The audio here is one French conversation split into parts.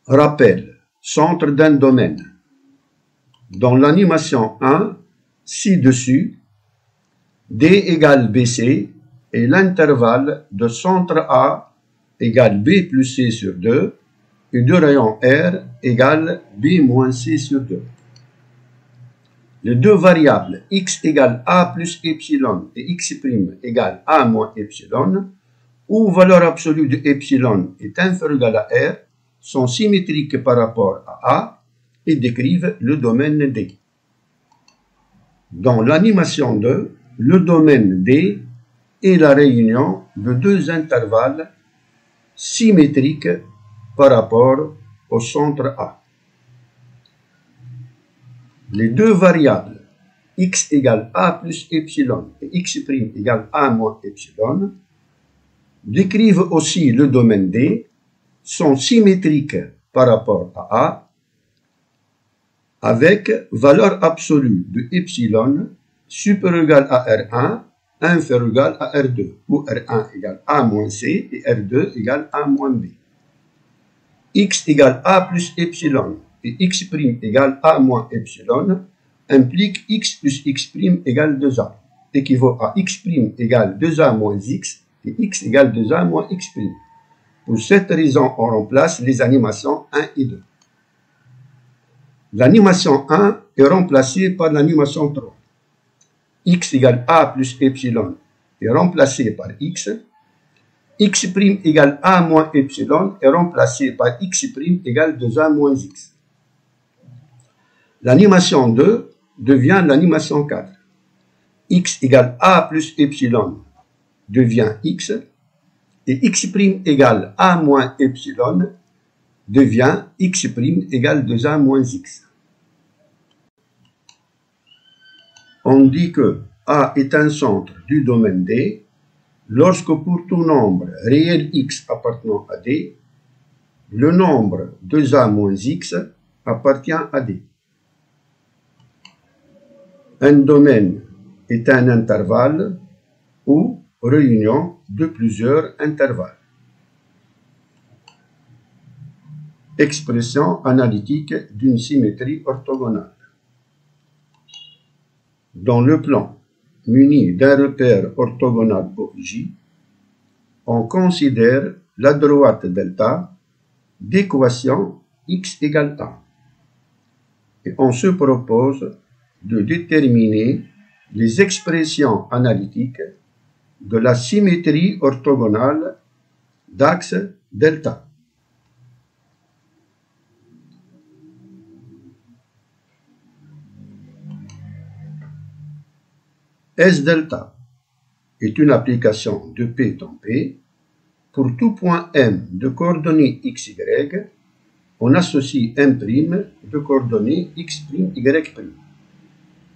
Rappel, centre d'un domaine. Dans l'animation 1, ci-dessus, D égale BC est l'intervalle de centre A égale B plus C sur 2 et de rayon R égale B moins C sur 2. Les deux variables x égale A plus epsilon et x' égale A moins epsilon, où valeur absolue de epsilon est inférieure à R, sont symétriques par rapport à A et décrivent le domaine D. Dans l'animation 2, le domaine D est la réunion de deux intervalles symétriques par rapport au centre A. Les deux variables x égale A plus epsilon et x' égale A moins epsilon décrivent aussi le domaine D, sont symétriques par rapport à A, avec valeur absolue de epsilon supérieure égale à R1, inférieure égale à R2, où R1 égale A moins C et R2 égale A moins B. X égale A plus epsilon et x' égale A moins epsilon implique x plus x' égale 2A, équivaut à x' égale 2A moins x et x égale 2A moins x'. Pour cette raison, on remplace les animations 1 et 2. L'animation 1 est remplacée par l'animation 3. X égale A plus epsilon est remplacé par x. X' égale A moins epsilon est remplacé par x' égale 2A moins x. L'animation 2 devient l'animation 4. X égale A plus epsilon devient x. Et x' égale A moins epsilon devient x' égale 2A moins x. On dit que A est un centre du domaine D lorsque pour tout nombre réel x appartenant à D, le nombre 2A moins x appartient à D. Un domaine est un intervalle ou réunion de plusieurs intervalles. Expression analytique d'une symétrie orthogonale. Dans le plan muni d'un repère orthogonal pour J, on considère la droite delta d'équation x égale A. Et on se propose de déterminer les expressions analytiques de la symétrie orthogonale d'axe delta. S delta est une application de P dans P. Pour tout point M de coordonnées x, y, on associe M' de coordonnées x', y'.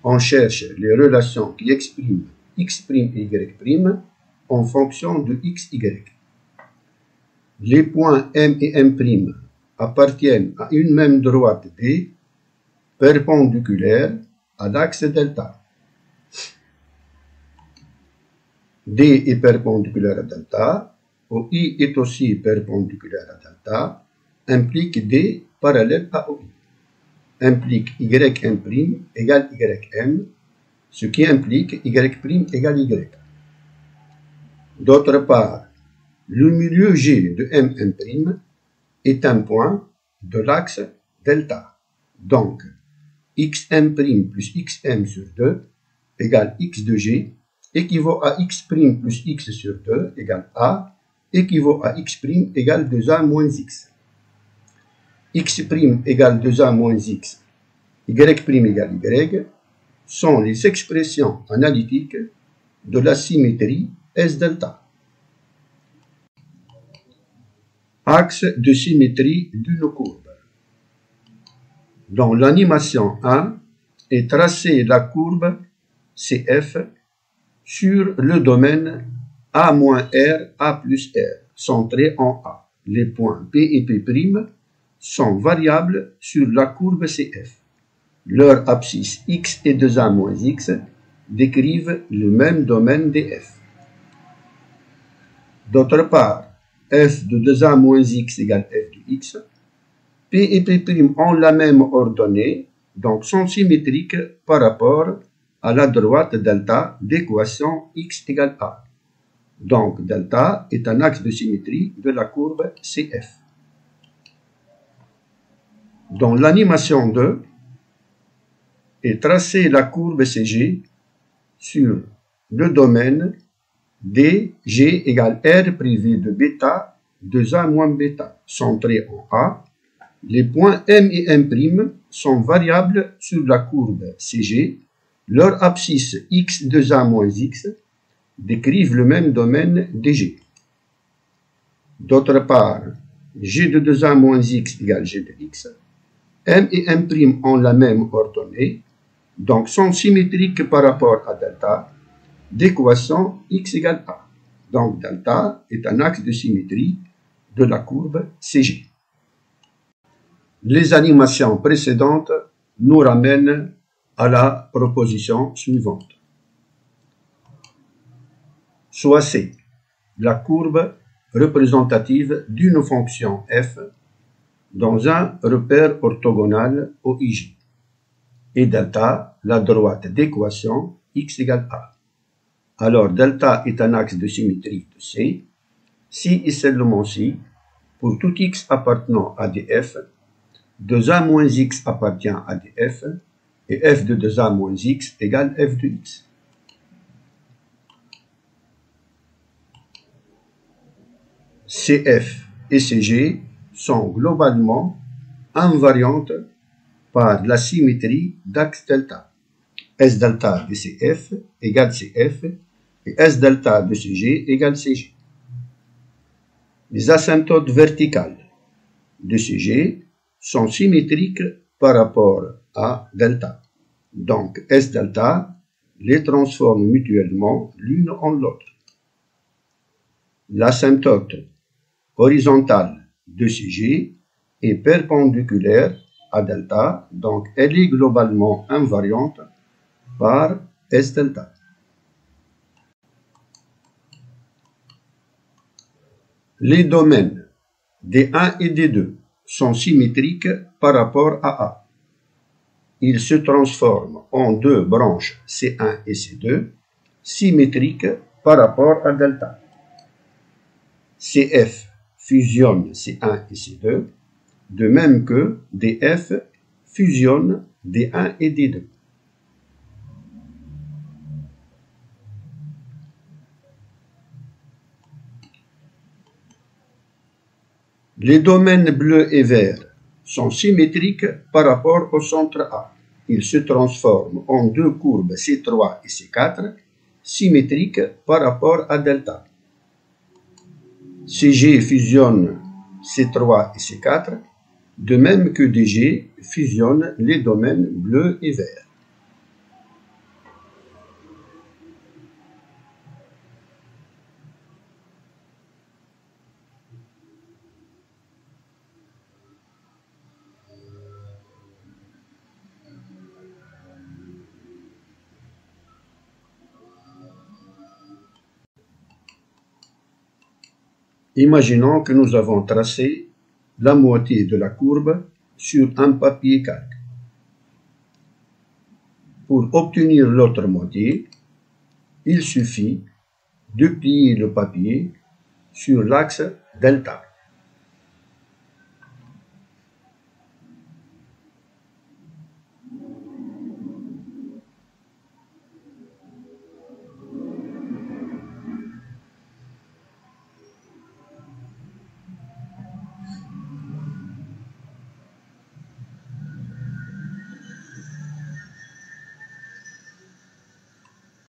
On cherche les relations qui expriment x' et y' en fonction de x, y. Les points M et M' appartiennent à une même droite D perpendiculaire à l'axe delta. D est perpendiculaire à delta, OI est aussi perpendiculaire à delta, implique D parallèle à OI. Implique Ym' égale Ym, ce qui implique Y' égale Y. D'autre part, le milieu G de M' est un point de l'axe delta. Donc, Xm' plus Xm sur 2 égale X de G équivaut à X' plus X sur 2 égale A équivaut à X' égale 2A moins X. X' égale 2A moins X, Y' égale Y sont les expressions analytiques de la symétrie S delta. Axe de symétrie d'une courbe. Dans l'animation 1 est tracée la courbe CF sur le domaine A-R, A plus R, centré en A. Les points P et P' sont variables sur la courbe CF. Leurs abscisses x et 2A moins x décrivent le même domaine df. D'autre part, f de 2A moins x égale f de x P et P' ont la même ordonnée, donc sont symétriques par rapport à la droite delta d'équation x égale a. Donc delta est un axe de symétrie de la courbe CF. Dans l'animation 2, est tracée la courbe CG sur le domaine D, G égale R privé de bêta 2A moins bêta, centré en A. Les points M et M' sont variables sur la courbe CG. Leurs abscisses x 2A moins x décrivent le même domaine DG. D'autre part, G de 2A moins x égale G de x. M et M' ont la même ordonnée, donc sont symétriques par rapport à delta d'équation x égale a. Donc delta est un axe de symétrie de la courbe CG. Les animations précédentes nous ramènent à la proposition suivante. Soit C, la courbe représentative d'une fonction f dans un repère orthogonal OIJ, et delta, la droite d'équation x égale a. Alors delta est un axe de symétrie de C, si et seulement si, pour tout x appartenant à des f, 2a moins x appartient à des f, et f de 2a moins x égale f de x. CF et CG sont globalement invariantes par la symétrie d'axe delta. S delta de CF égale CF et S delta de CG égale CG. Les asymptotes verticales de CG sont symétriques par rapport à delta. Donc S delta les transforme mutuellement l'une en l'autre. L'asymptote horizontale de CG est perpendiculaire à delta, donc elle est globalement invariante par S delta. Les domaines D1 et D2 sont symétriques par rapport à A. Ils se transforment en deux branches C1 et C2 symétriques par rapport à delta. CF fusionne C1 et C2, de même que DF fusionne D1 et D2. Les domaines bleu et vert sont symétriques par rapport au centre A. Ils se transforment en deux courbes C3 et C4 symétriques par rapport à delta. CG fusionne C3 et C4, de même que DG fusionne les domaines bleu et vert. Imaginons que nous avons tracé la moitié de la courbe sur un papier calque. Pour obtenir l'autre moitié, il suffit de plier le papier sur l'axe delta.